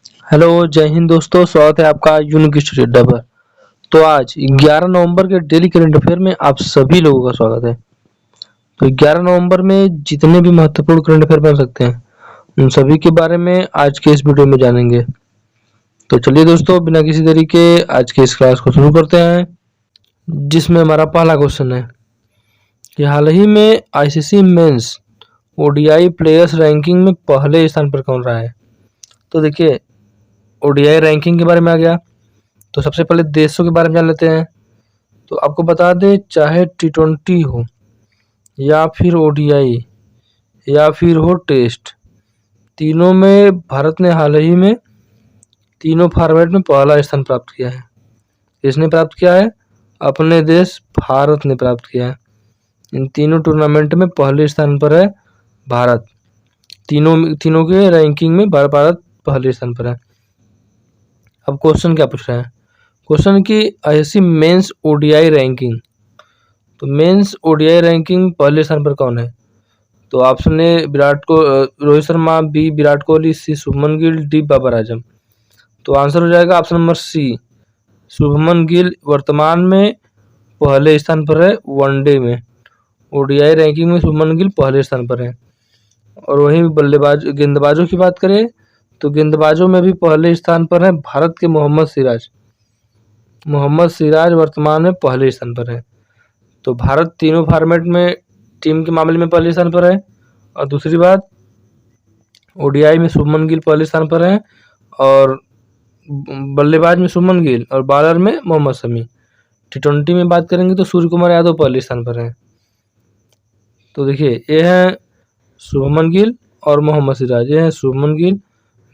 Hello, जय हिंद दोस्तों। स्वागत है आपका यूनिक स्टडी अड्डा पर। तो आज 11 नवंबर के डेली करंट अफेयर में आप सभी लोगों का स्वागत है। तो 11 नवंबर में जितने भी महत्वपूर्ण करंट अफेयर बन सकते हैं उन सभी के बारे में आज के इस वीडियो में जानेंगे। तो चलिए दोस्तों, बिना किसी देरी के आज के इस क्लास को शुरू करते हैं, जिसमें हमारा पहला क्वेश्चन है कि हाल ही में ICC men's ODI players ranking में पहले स्थान पर कौन रहा है। तो देखिए, ओडीआई रैंकिंग के बारे में आ गया, तो सबसे पहले देशों के बारे में जान लेते हैं। तो आपको बता दें, चाहे T20 हो या फिर ओडीआई या फिर हो टेस्ट, तीनों में भारत ने हाल ही में तीनों फॉर्मेट में पहला स्थान प्राप्त किया है। किसने प्राप्त किया है? अपने देश भारत ने प्राप्त किया है। इन तीनों टूर्नामेंट में पहले स्थान पर है भारत। तीनों के रैंकिंग में भारत पहले स्थान पर है। अब क्वेश्चन क्या पूछ रहे हैं? क्वेश्चन की आईसीसी मेंस ओडीआई रैंकिंग। तो मेंस ओडीआई रैंकिंग पहले स्थान पर कौन है? तो option A Rohit Sharma, B Virat Kohli, C Shubman Gill, D Babar Azam. तो आंसर हो जाएगा option number C, Shubman Gill वर्तमान में पहले स्थान पर है वनडे में। ओडीआई रैंकिंग में शुभमन गिल पहले स्थान पर है। और वहीं गेंदबाजों की बात करें तो गेंदबाजों में भी पहले स्थान पर है भारत के मोहम्मद सिराज वर्तमान में पहले स्थान पर है। तो भारत तीनों फॉर्मेट में टीम के मामले में पहले स्थान पर है। और दूसरी बात, ओडीआई में शुभमन गिल पहले स्थान पर है, और बल्लेबाज में शुभमन गिल और बॉलर में मोहम्मद शमी। T20 में बात करेंगे तो सूर्य कुमार यादव पहले स्थान पर है। तो देखिए, ये है शुभमन गिल और मोहम्मद सिराज। ये है Shubman Gill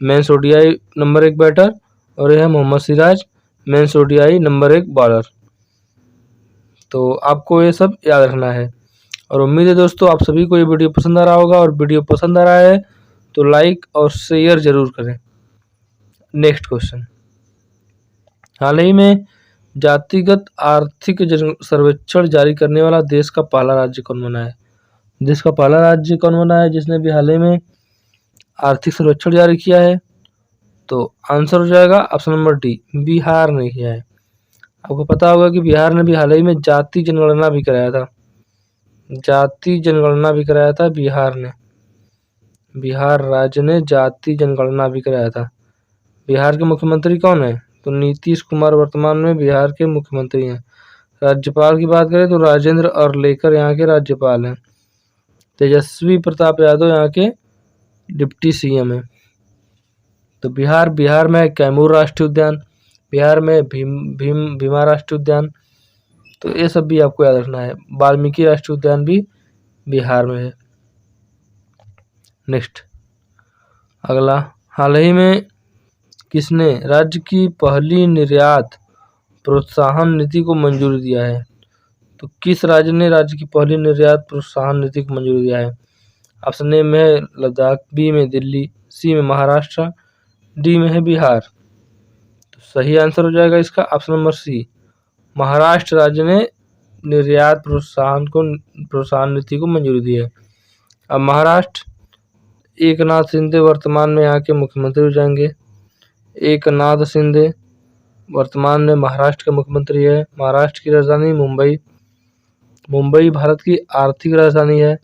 men's ODI number 1 batter, और यह है Mohammed Siraj men's ODI number 1 bowler. तो आपको ये सब याद रखना है। और उम्मीद है दोस्तों आप सभी को ये वीडियो पसंद आ रहा होगा, और वीडियो पसंद आ रहा है तो लाइक और शेयर जरूर करें। नेक्स्ट क्वेश्चन, हाल ही में जातिगत आर्थिक सर्वेक्षण जारी करने वाला देश का पहला राज्य कौन बना है? देश का पहला राज्य कौन बना है जिसने भी हाल ही में आर्थिक सर्वेक्षण जारी किया है? तो आंसर हो जाएगा ऑप्शन नंबर डी, बिहार ने किया है। आपको पता होगा कि बिहार ने भी हाल ही में जाति जनगणना भी कराया था। बिहार राज्य ने जाति जनगणना भी कराया था। बिहार के मुख्यमंत्री कौन है? तो नीतीश कुमार वर्तमान में बिहार के मुख्यमंत्री हैं। राज्यपाल की बात करें तो राजेंद्र अरलेकर यहाँ के राज्यपाल हैं। तेजस्वी प्रताप यादव यहाँ के डिप्टी सीएम हैं। तो बिहार में कैमूर राष्ट्रीय उद्यान, बिहार में भीमा राष्ट्रीय उद्यान। तो ये सब भी आपको याद रखना है। वाल्मीकि राष्ट्रीय उद्यान भी बिहार में है। नेक्स्ट, अगला, हाल ही में किसने राज्य की पहली निर्यात प्रोत्साहन नीति को मंजूरी दिया है? तो किस राज्य ने राज्य की पहली निर्यात प्रोत्साहन नीति को मंजूरी दिया है? ऑप्शन ए में है लद्दाख, बी में दिल्ली, सी में महाराष्ट्र, डी में है बिहार। तो सही आंसर हो जाएगा इसका ऑप्शन नंबर सी, महाराष्ट्र राज्य ने निर्यात प्रोत्साहन नीति को मंजूरी दी है। अब महाराष्ट्र, एकनाथ शिंदे वर्तमान में यहाँ के मुख्यमंत्री हो जाएंगे। एकनाथ शिंदे वर्तमान में महाराष्ट्र के मुख्यमंत्री है। महाराष्ट्र की राजधानी मुंबई भारत की आर्थिक राजधानी है।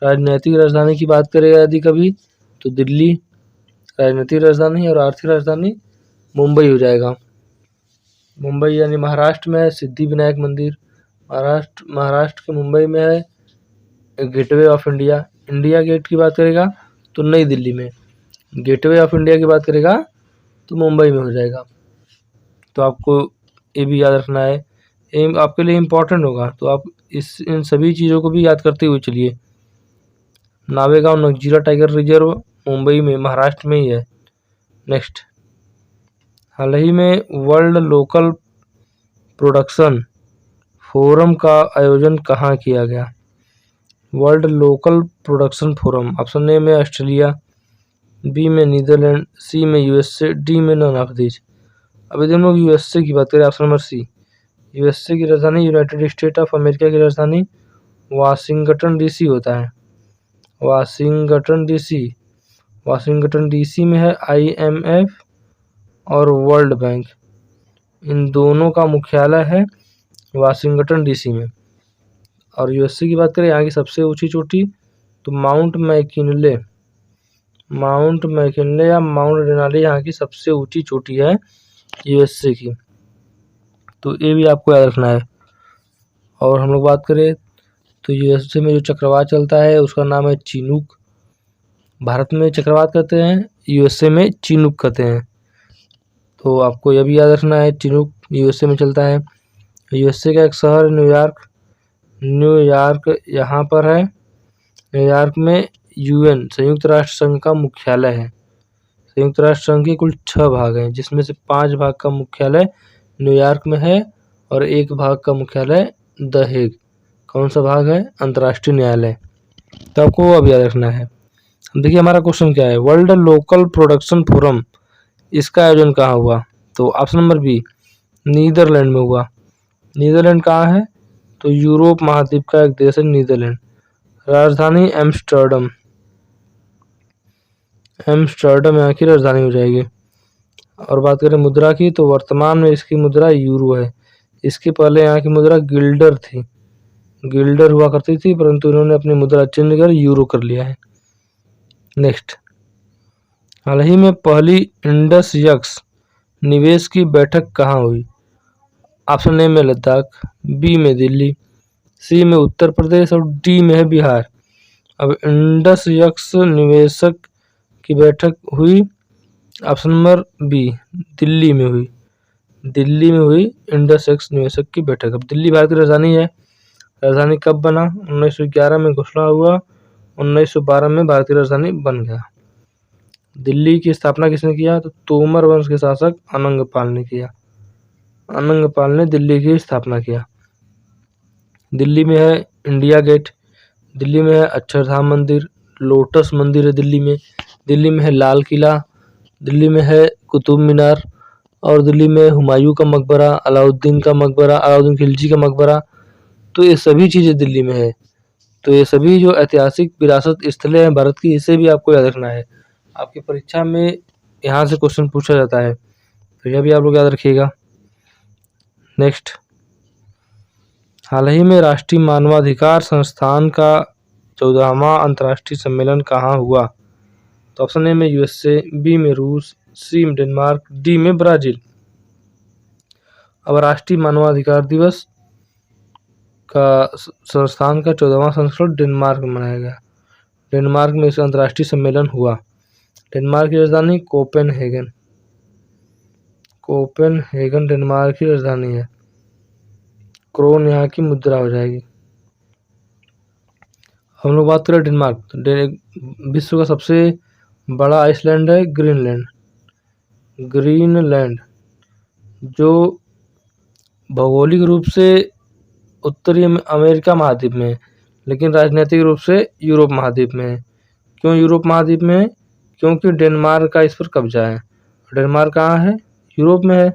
राजनीतिक राजधानी की बात करें यदि कभी तो दिल्ली राजनीतिक राजधानी, और आर्थिक राजधानी मुंबई हो जाएगा। मुंबई यानी महाराष्ट्र में है सिद्धि विनायक मंदिर। महाराष्ट्र के मुंबई में है Gateway of India. India Gate की बात करेगा तो नई दिल्ली में। गेटवे ऑफ इंडिया की बात करेगा तो मुंबई में हो जाएगा। तो आपको ये भी याद रखना है, आपके लिए इम्पोर्टेंट होगा। तो आप इन सभी चीज़ों को भी याद करते हुए चलिए। नावेगांव नगजीरा टाइगर रिजर्व मुंबई में, महाराष्ट्र में ही है। नेक्स्ट, हाल ही में वर्ल्ड लोकल प्रोडक्शन फोरम का आयोजन कहाँ किया गया? World local production forum, option A में ऑस्ट्रेलिया, बी में नीदरलैंड, सी में यूएसए, डी में नन ऑफ दीज। अब यदि हम लोग यूएसए की बात करें, ऑप्शन नंबर सी, यूएसए की राजधानी यूनाइटेड स्टेट ऑफ अमेरिका की राजधानी वाशिंगटन डीसी होता है। वाशिंगटन डीसी में है IMF और वर्ल्ड बैंक, इन दोनों का मुख्यालय है वाशिंगटन डीसी में। और यूएसए की बात करें, यहाँ की सबसे ऊंची चोटी तो माउंट मैकिनले या माउंट डेनाली यहाँ की सबसे ऊंची चोटी है यूएसए की, तो ये भी आपको याद रखना है। और हम लोग बात करें तो यूएसए में जो चक्रवात चलता है उसका नाम है चिनूक। भारत में चक्रवात कहते हैं, यूएसए में चिनूक कहते हैं, तो आपको यह भी याद रखना है चिनूक यूएसए में चलता है। यूएसए का एक शहर न्यूयॉर्क यहाँ पर है। न्यूयॉर्क में यूएन संयुक्त राष्ट्र संघ का मुख्यालय है। संयुक्त राष्ट्र संघ के कुल 6 भाग हैं, जिसमें से 5 भाग का मुख्यालय न्यूयॉर्क में है और 1 भाग का मुख्यालय द हेग। कौन सा भाग है? अंतर्राष्ट्रीय न्यायालय। तो आपको अब याद रखना है। देखिए हमारा क्वेश्चन क्या है, वर्ल्ड लोकल प्रोडक्शन फोरम, इसका आयोजन कहाँ हुआ? तो ऑप्शन नंबर बी, नीदरलैंड में हुआ। नीदरलैंड कहाँ है? तो यूरोप महाद्वीप का एक देश है नीदरलैंड। राजधानी एम्स्टर्डम यहाँ की राजधानी हो जाएगी। और बात करें मुद्रा की, तो वर्तमान में इसकी मुद्रा यूरो है। इसके पहले यहाँ की मुद्रा गिल्डर थी, गिल्डर हुआ करती थी, परंतु इन्होंने अपनी मुद्रा चेंज कर यूरो कर लिया है। नेक्स्ट, हाल ही में पहली इंडस यक्स निवेश की बैठक कहाँ हुई? ऑप्शन ए में लद्दाख, बी में दिल्ली, सी में उत्तर प्रदेश और डी में है बिहार। अब इंडस यक्स निवेशक की बैठक हुई, ऑप्शन नंबर बी, दिल्ली में हुई। दिल्ली में हुई इंडस यक्स निवेशक की बैठक। अब दिल्ली भारत की राजधानी है। राजधानी कब बना? 1911 में घोषणा हुआ, 1912 में भारतीय राजधानी बन गया। दिल्ली की स्थापना किसने किया? तो तोमर वंश के शासक अनंगपाल ने किया। अनंगपाल ने दिल्ली की स्थापना किया। दिल्ली में है इंडिया गेट, दिल्ली में है अक्षरधाम मंदिर, लोटस मंदिर है दिल्ली में है लाल किला, दिल्ली में है कुतुब मीनार, और दिल्ली में हुमायूं का मकबरा, अलाउद्दीन खिलजी का मकबरा। तो ये सभी चीज़ें दिल्ली में है। तो ये सभी जो ऐतिहासिक विरासत स्थलें हैं भारत की, इसे भी आपको याद रखना है। आपकी परीक्षा में यहाँ से क्वेश्चन पूछा जाता है, तो यह भी आप लोग याद रखिएगा। नेक्स्ट, हाल ही में राष्ट्रीय मानवाधिकार संस्थान का 14वां अंतर्राष्ट्रीय सम्मेलन कहाँ हुआ? तो ऑप्शन ए में यूएसए, बी में रूस, सी में डेनमार्क, डी में ब्राजील। अब राष्ट्रीय मानवाधिकार दिवस का संस्थान का 14वां संस्करण डेनमार्क में मनाया गया। डेनमार्क में इसका अंतर्राष्ट्रीय सम्मेलन हुआ। डेनमार्क की राजधानी कोपेनहेगन डेनमार्क की राजधानी है। क्रोन यहाँ की मुद्रा हो जाएगी। हम लोग बात करें डेनमार्क, तो विश्व का सबसे बड़ा आइसलैंड है ग्रीनलैंड, जो भौगोलिक रूप से उत्तरी अमेरिका महाद्वीप में है, लेकिन राजनीतिक रूप से यूरोप महाद्वीप में है। क्यों यूरोप महाद्वीप में है? क्योंकि डेनमार्क का इस पर कब्जा है। डेनमार्क कहाँ है? यूरोप में है।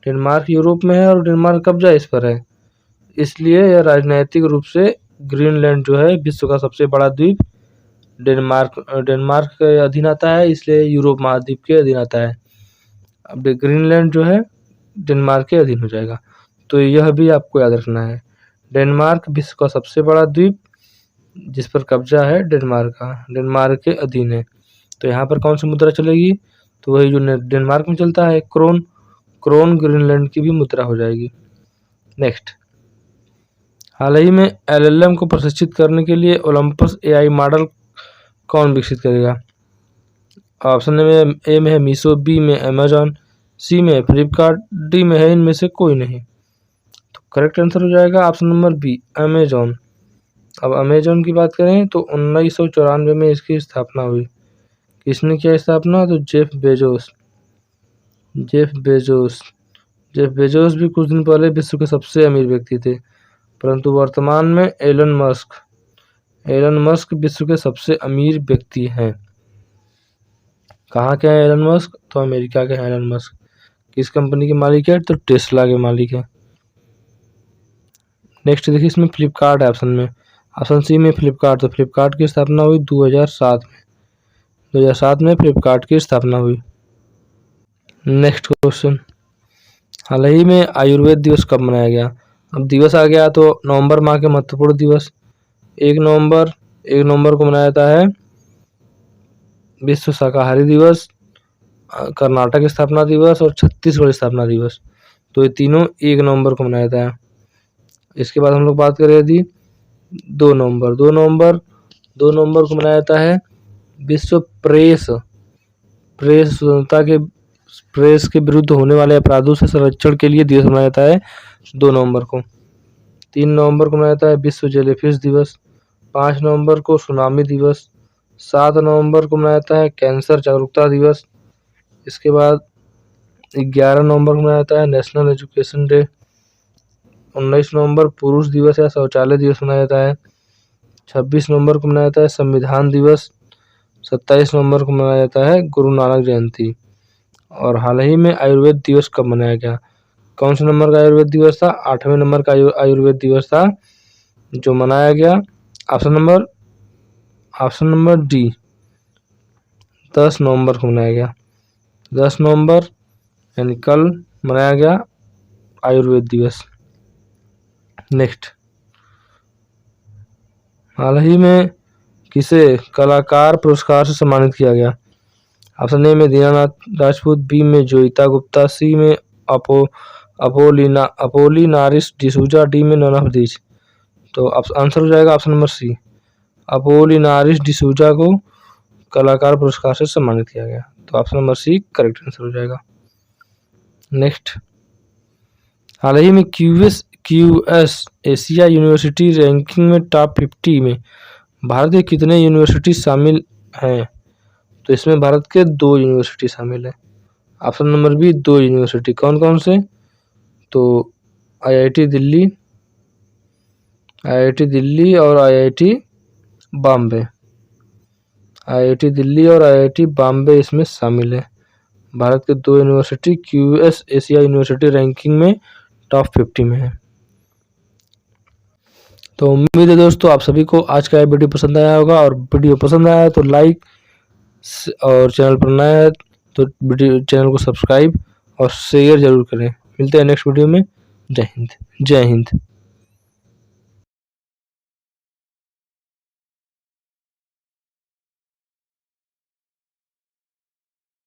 डेनमार्क यूरोप में है और डेनमार्क कब्जा इस पर है, इसलिए यह राजनीतिक रूप से ग्रीनलैंड जो है विश्व का सबसे बड़ा द्वीप डेनमार्क के अधीन आता है, इसलिए यूरोप महाद्वीप के अधीन आता है। अब ग्रीनलैंड जो है डेनमार्क के अधीन हो जाएगा, तो यह भी आपको याद रखना है। डेनमार्क विश्व का सबसे बड़ा द्वीप जिस पर कब्जा है डेनमार्क के अधीन है। तो यहाँ पर कौन सी मुद्रा चलेगी? तो वही जो डेनमार्क में चलता है, क्रोन ग्रीनलैंड की भी मुद्रा हो जाएगी। नेक्स्ट, हाल ही में एलएलएम को प्रशिक्षित करने के लिए ओलंपस एआई मॉडल कौन विकसित करेगा? ऑप्शन में ए में है मीशो, बी में अमेजॉन, सी में फ्लिपकार्ट, डी में है इनमें से कोई नहीं। तो करेक्ट आंसर हो जाएगा ऑप्शन नंबर बी, अमेजॉन। अब अमेजॉन की बात करें तो 1994 में इसकी स्थापना हुई। किसने किया स्थापना? तो जेफ बेजोस भी कुछ दिन पहले विश्व के सबसे अमीर व्यक्ति थे, परंतु वर्तमान में एलन मस्क विश्व के सबसे अमीर व्यक्ति हैं। कहाँ के हैं एलन मस्क? तो अमेरिका के हैं एलन मस्क। किस कंपनी के मालिक है? तो टेस्ला के मालिक है। नेक्स्ट देखिए, इसमें फ्लिपकार्ट है ऑप्शन सी में फ्लिपकार्ट। तो फ्लिपकार्ट की स्थापना हुई 2007 में फ्लिपकार्ट की स्थापना हुई। नेक्स्ट क्वेश्चन, हाल ही में आयुर्वेद दिवस कब मनाया गया? अब दिवस आ गया तो नवंबर माह के महत्वपूर्ण दिवस। 1 नवंबर को मनाया जाता है विश्व शाकाहारी दिवस, कर्नाटक स्थापना दिवस और छत्तीसगढ़ स्थापना दिवस। तो ये तीनों 1 नवंबर को मनाया जाता है। इसके बाद हम लोग बात करें यदि 2 नवंबर को मनाया जाता है विश्व प्रेस स्वतंत्रता के प्रेस के विरुद्ध होने वाले अपराधों से संरक्षण के लिए दिवस मनाया जाता है 2 नवंबर को। 3 नवंबर को मनाया जाता है विश्व जेलीफिश दिवस। 5 नवंबर को सुनामी दिवस। 7 नवंबर को मनाया जाता है कैंसर जागरूकता दिवस। इसके बाद 11 नवंबर को मनाया जाता है नेशनल एजुकेशन डे। 19 नवंबर पुरुष दिवस या शौचालय दिवस मनाया जाता है। 26 नवंबर को मनाया जाता है संविधान दिवस। 27 नवंबर को मनाया जाता है गुरु नानक जयंती। और हाल ही में आयुर्वेद दिवस कब मनाया गया? कौन से नंबर का आयुर्वेद दिवस था? 8वें नंबर का आयुर्वेद दिवस था जो मनाया गया। ऑप्शन नंबर डी, 10 नवंबर को मनाया गया। 10 नवंबर यानी कल मनाया गया आयुर्वेद दिवस। नेक्स्ट, हाल ही में किसे कलाकार पुरस्कार से सम्मानित किया गया? ऑप्शन ए में दीनानाथ राजपूत, बी में जोईता गुप्ता, सी में अपोलिनारिस डिसूजा, डी में नन ऑफ दीज। तो आंसर हो जाएगा option number C, Apolinaris D'Souza को कलाकार पुरस्कार से सम्मानित किया गया। तो option number C correct answer हो जाएगा। नेक्स्ट, हाल ही में क्यूएस एशिया यूनिवर्सिटी रैंकिंग में टॉप 50 में भारत के कितने यूनिवर्सिटी शामिल हैं? तो इसमें भारत के 2 यूनिवर्सिटी शामिल हैं। Option number B 2 university. कौन कौन से? तो आईआईटी दिल्ली और आईआईटी बॉम्बे इसमें शामिल है। भारत के 2 university QS Asia university ranking में टॉप 50 में है। तो उम्मीद है दोस्तों आप सभी को आज का वीडियो पसंद आया होगा, और वीडियो पसंद आया तो लाइक, और चैनल पर नया है तो चैनल को सब्सक्राइब और शेयर जरूर करें। मिलते हैं नेक्स्ट वीडियो में। जय हिंद।